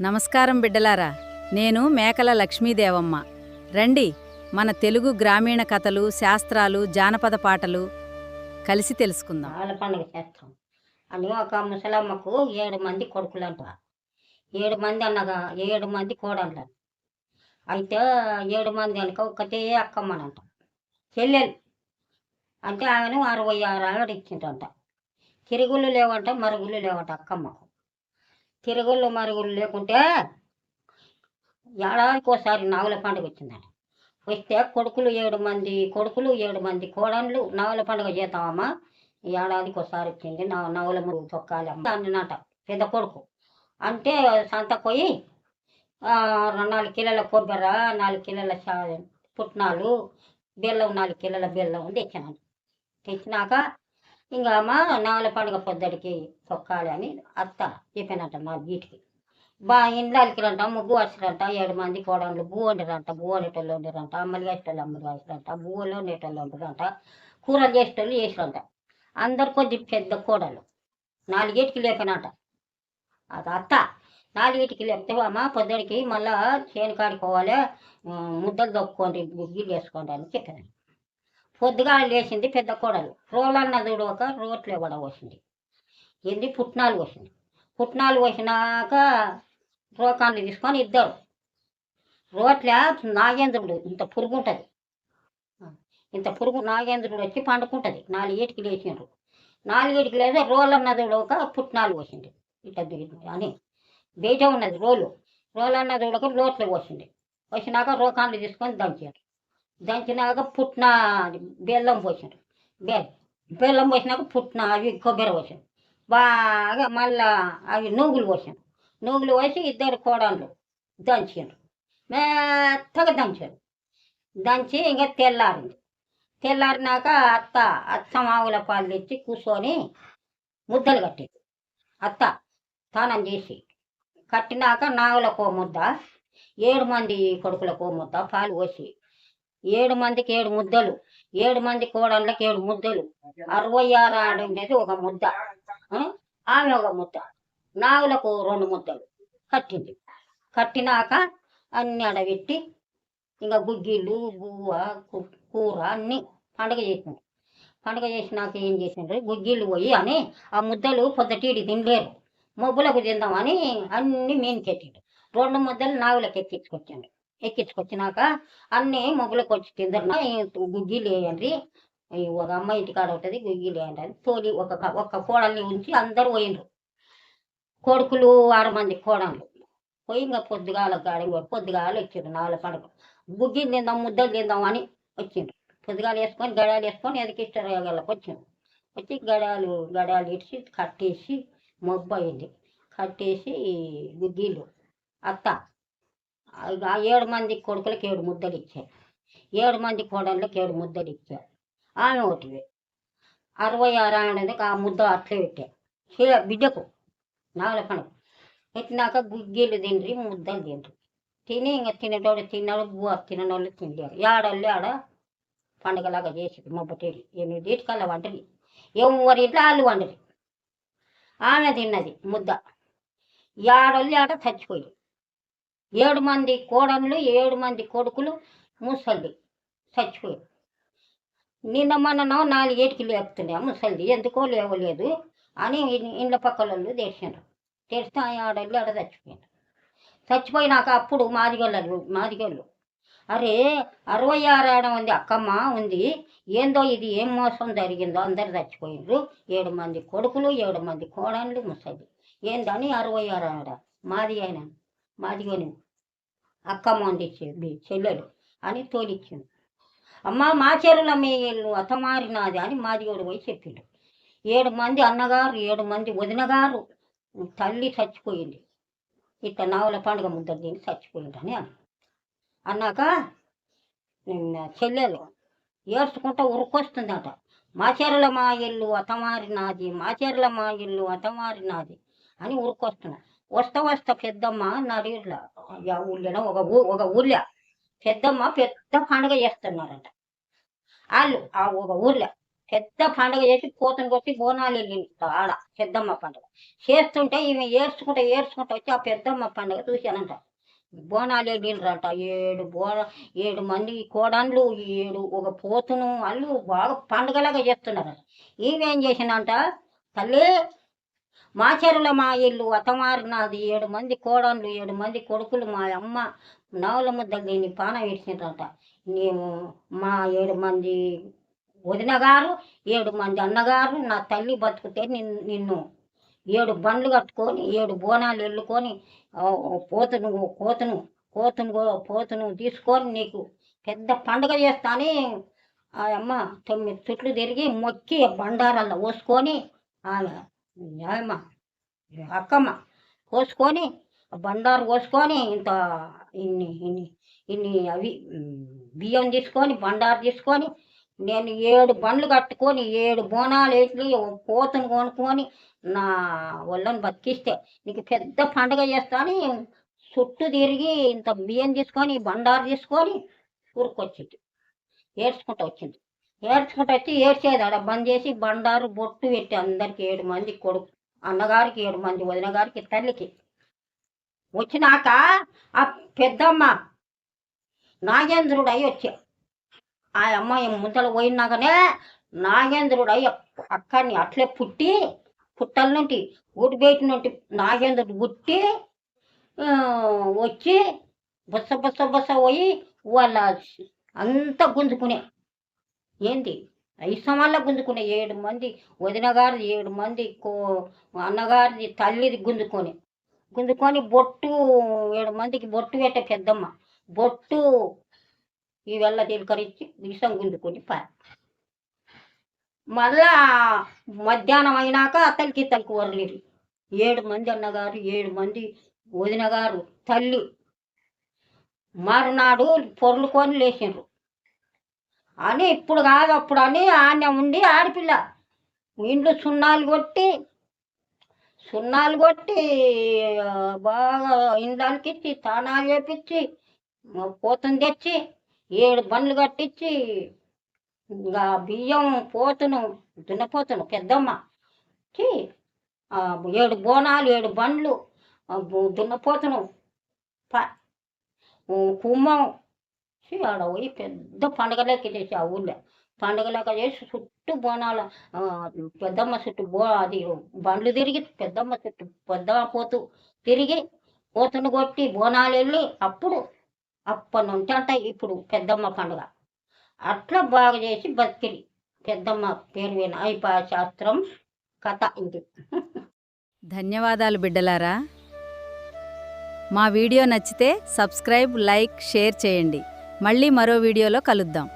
నమస్కారం బిడ్డలారా, నేను మేకల లక్ష్మీదేవమ్మ. రండి, మన తెలుగు గ్రామీణ కథలు, శాస్త్రాలు, జానపద పాటలు కలిసి తెలుసుకుందాం. వాళ్ళ పండుగ చేస్తాం అని ఒక ముసలమ్మకు 7 మంది కొడుకులంట. 7 మంది అనగా 7 మంది కోడళ్ళ. అయితే 7 మంది అనుక ఒకటే అక్కమ్మనంట, చెల్లెలు. అంటే ఆమెను 66 ఆవిడ ఇచ్చిందంట. తిరుగుళ్ళు లేవంట, మరుగుళ్ళు లేవంట అక్కమ్మకు. తిరుగుళ్ళు మరుగుళ్ళు లేకుంటే ఏడాదికి ఒకసారి నాగుల పండుగ వచ్చిందంట. వస్తే కొడుకులు 7 మంది కొడుకులు, 7 మంది కోడళ్ళు నాగుల పండుగ చేద్దామమ్మా, ఈ ఏడాదికి ఒకసారి వచ్చింది, నవ్వుల మురుగు తొక్కాలి అమ్మ అన్నట పెద్ద కొడుకు. అంటే సంతకు పోయి 4 కిలోల కొబ్బరి, 4 కిలోల పుట్నాలు, బెల్లం, 4 కిలోల బెల్లం తెచ్చినాను. తెచ్చినాక ఇంకా అమ్మ నాగుల పండుగ పొద్దుడికి తొక్కాలి అని అత్త చెప్పానంట మా వీటికి. ఇండ్లకిరంట, ముగ్గు వచ్చారంట. 7 మంది కోడళ్ళు బువ్వ వండిరంట, బువ్వ వండేటోళ్ళు వండిరంట, అమ్మలు వేసేటోళ్ళు అమ్మలు వేసిరంట, బువ్వలు వండేటోళ్ళు వండిరంట, కూరలు చేసేటోళ్ళు చేసిరంట. అందరు కొద్ది పెద్ద కోడలు 4 లేపనంట. అది అత్త 4 లేపితే అమ్మ పొద్దుడికి మళ్ళా చేను కాడుకోవాలి, ముద్దలు దొక్కుకోండి, గిన్నెలు వేసుకోండి అని చెప్పాను. పొద్దుగా లేచింది పెద్ద కోడలు. రోలన్న చూడక రోట్లో కూడా పోసింది. ఏంది పుట్నాలు పోసింది. పుట్నాలు పోసినాక రోకాన్ని తీసుకొని ఇద్దరు రోట్ల నాగేంద్రుడు ఇంత పురుగు ఉంటుంది, ఇంత పురుగు నాగేంద్రుడు వచ్చి పండుకుంటుంది. 4 లేచిండ్రు. 4 లేదా రోలన్నది ఒక పుట్నాలు పోసింది. ఇట్లా దిగింది అని బయట ఉన్నది రోలన్నది ఒక లోట్లో పోసింది. వచ్చినాక రోకాన్ని తీసుకొని దంచారు. దంచినాక బెల్లం పోసిండ్రు. బెల్లం పోసినాక అవి కొబ్బరి పోసిండ్రు. బాగా మళ్ళా అవి నూగులు పోసాను. నూగులు పోసి ఇద్దరు కోడళ్ళు దంచిండ్రు. మెత్తగా దంచారు. దంచి ఇంకా తెల్లారింది. తెల్లారినాక అత్త మావుల పాలు తెచ్చి కూర్చొని ముద్దలు కట్టేది. అత్త స్నానం చేసి కట్టినాక నావులకు ముద్ద, 7 మంది కొడుకులకు ముద్ద పాలు పోసి 7 మందికి 7 ముద్దలు, 7 మంది కోడళ్ళకి 7 ముద్దలు, 66 ఆడేది ఒక ముద్ద, ఆమె ఒక ముద్ద, నావులకు 2 ముద్దలు కట్టింది. కట్టినాక అన్ని ఆడబెట్టి ఇంకా గుగ్గిళ్ళు, బువ్వ, కూర అన్నీ పండుగ చేసిండ్రు. పండుగ చేసినాక ఏం చేసిండ్రు, గుగ్గిళ్ళు పోయి అని ఆ ముద్దలు పొద్దుటీడి తినలేరు, మొబ్బులకు తిందామని అన్నీ మీనికెట్టిండు. 2 ముద్దలు నావులకు ఎక్కించుకొచ్చినాక అన్నీ మొబ్బులకు వచ్చి తిందరు. గుగ్గిళ్ళు వేయండి, ఒక అమ్మాయి ఇంటికాడ ఉంటుంది, గుగ్గిళ్ళు వేయండి అని తోలి ఒక కోడల్ని ఉంచి అందరూ పోయిండ్రు. కొడుకులు 6 మంది కోడళ్ళు పోయి ఇంకా పొద్దుగాల పొద్దుగాలు వచ్చిండ్రు. నాలుగు పండుగ గుగ్గిళ్ళు తిందాం, ముద్దలు తిందాం అని వచ్చిండ్రు. పొద్దుగాలు వేసుకొని గడాలు వేసుకొని ఎదికిష్టగలకు వచ్చిండ్రు. వచ్చి గడాలు ఇడిచి కట్టేసి మొబ్బు అయింది. కట్టేసి గుగ్గిళ్ళు అత్త 7 మంది కొడుకులకి 7 ముద్దలు ఇచ్చారు, 7 మంది కోడళ్ళకి 7 ముద్దలు ఇచ్చారు. ఆమె ఒకటి 66 అనేది ఆ ముద్ద అట్లే పెట్టారు బిడ్డకు నాలుగు పండుగ. పెట్టినాక గుగ్గిళ్ళు తిండ్రి, ముద్దలు తిండ్రి. తిని ఇంకా తినేటోడు తిన్నాడు, బువ్వ తిననోళ్ళు తినలేరు. ఏడోళ్ళు ఆడ పండుగలాగా చేసింది. మొబ్బటేళ్ళు 8 వంటది, ఎవరి ఇంట్లో వాళ్ళు వండరు. ఆమె తిన్నది ముద్ద. ఏడోళ్ళు ఆడ చచ్చిపోయి 7 మంది కోడళ్ళు, 7 మంది కొడుకులు ముసలి చచ్చిపోయారు. నిన్న మొన్న 4 లేపుతున్నాయి ముసలి, ఎందుకో లేవలేదు అని ఇండ్ల పక్కల వాళ్ళు తెరిచారు. తెరిస్తే ఆ ఆడళ్ళు ఆడ చచ్చిపోయారు. చచ్చిపోయినాక అప్పుడు మాదిగోళ్ళు అరే 66 మంది అక్కమ్మ ఉంది, ఏందో ఇది ఏం మోసం జరిగిందో, అందరు చచ్చిపోయినరు, 7 మంది కొడుకులు, 7 మంది కోడళ్ళు ముసలి, ఏందని 66 ఆడ మాదిగోని అక్కమ్మ ఉంది చెల్లెలు అని తోలిచ్చింది. అమ్మ మా చెరువుల మీ ఇల్లు అతమారినాది అని మాదిగోడు పోయి చెప్పిండు. 7 మంది అన్నగారు, 7 మంది వదినగారు, తల్లి చచ్చిపోయింది, ఇట్లా నావుల పండుగ ముద్దలు తిని చచ్చిపోయింది అని అన్నాక చెల్లెలు ఏడ్చుకుంటా ఉరుకొస్తుందట. మా చెరువుల మా ఇల్లు అతమారినాది, మా చెరువుల మా ఇల్లు అతమారినాది అని ఉరుకొస్తున్నా. వస్తా పెద్దమ్మ నడిలో ఊళ్ళో ఒక ఊళ్ళో పెద్దమ్మ పెద్ద పండుగ చేస్తున్నారంట. వాళ్ళు ఆ ఒక ఊళ్ళో పెద్ద పండుగ చేసి పోతను కొట్టి బోనాలు వెళ్ళింటారు ఆడ పెద్దమ్మ పండుగ చేస్తుంటే ఈమె ఏడ్చుకుంటా వచ్చి ఆ పెద్దమ్మ పండుగ చూశానంట. బోనాలు వెళ్ళిండ్రంట 7 మంది కోడన్లు 7 ఒక పోతును వాళ్ళు బాగా పండుగలాగా చేస్తున్నారంట. ఈమె ఏం చేసిందంట, తల్లి మా చెరువులో మా ఇల్లు అతమారినది 7 మంది కోడన్లు 7 మంది కొడుకులు మా అమ్మ నవల ముద్దలు దీన్ని పానం ఇడిచిండ్రంట. నేను మా 7 మంది వదిన గారు 7 మంది అన్నగారు నా తల్లి బతుకుతే నిన్ను 7 బండ్లు కట్టుకొని 7 బోనాలు వెళ్ళుకొని పోతును కోతును కోతును పోతును తీసుకొని నీకు పెద్ద పండుగ చేస్తాని ఆ అమ్మ 9 చుట్లు తిరిగి మొక్కి బండారాల్లో పోసుకొని ఆమె అమ్మ అక్కమ్మ పోసుకొని బండారు పోసుకొని ఇంత ఇన్ని ఇన్ని ఇన్ని అవి బియ్యం తీసుకొని బండారు తీసుకొని నేను 7 బండ్లు కట్టుకొని 7 బోనాలు వేసి పోతును కొనుక్కొని నా ఒళ్ళని బతికిస్తే నీకు పెద్ద పండుగ చేస్తాని చుట్టూ తిరిగి ఇంత బియ్యం తీసుకొని బండారు తీసుకొని ఊరుకొచ్చింది. ఏడ్చుకుంటూ వచ్చింది. ఏడ్చుకుంటూ వచ్చి ఏడ్చేది ఆడ బంద్ చేసి బండారు బొట్టు పెట్టి అందరికి 7 మంది కొడుకు అన్నగారికి 7 మంది వదిన గారికి తల్లికి వచ్చినాక ఆ పెద్దమ్మ నాగేంద్రుడు అయి వచ్చా. ఆ అమ్మాయి ముందర పోయినాకనే నాగేంద్రుడు అయ్యి అక్కడిని అట్లే పుట్టల నుండి ఊటి బయట నుండి నాగేంద్రుడు పుట్టి వచ్చి బొస్స పోయి వాళ్ళ అంతా గుంజుకునే ఏంది ఐసమాల్లో గుంజుకునే 7 మంది వదిన గారిది 7 మంది అన్నగారిది తల్లిది గుంజుకొని బొట్టు 7 మందికి బొట్టు పెట్టే పెద్దమ్మ బొట్టు ఈ వెళ్ళ తీలకరించి విషం గుంజుకొని మళ్ళా మధ్యాహ్నం అయినాక అతలికి వరలేరు 7 మంది అన్నగారు 7 మంది వదిన గారు తల్లి మరునాడు పొర్లుకొని లేచిండ్రు అని ఇప్పుడు కాదు అప్పుడు అని ఆనే ఉండి ఆడపిల్ల ఇండ్లు సున్నాలు కొట్టి బాగా ఇండ్లకి ఇచ్చి తానాలు చేపించి పోతుని తెచ్చి 7 బండ్లు కట్టించి ఇంకా బియ్యం పోతును దున్నపోతును పెద్దమ్మ 7 బోనాలు 7 బండ్లు దున్నపోతును కుమ్మం ఆడ పోయి పెద్ద పండగలకి చేసి ఆ ఊళ్ళో పండగలాగా చేసి చుట్టూ బోనాల పెద్దమ్మ చుట్టూ అది బండ్లు తిరిగి పెద్దమ్మ చుట్టూ పెద్దమ్మ పోతూ తిరిగి పోతును కొట్టి బోనాలు వెళ్ళి అప్పటి నుంచి అంట ఇప్పుడు పెద్దమ్మ పండుగ అట్లా బాగా చేసి బతికిరి పెద్దమ్మ పేరు విన అయిపోయా శాస్త్రం కథ ఇది. ధన్యవాదాలు బిడ్డలారా. మా వీడియో నచ్చితే సబ్స్క్రైబ్, లైక్, షేర్ చేయండి. మళ్ళీ మరో వీడియోలో కలుద్దాం.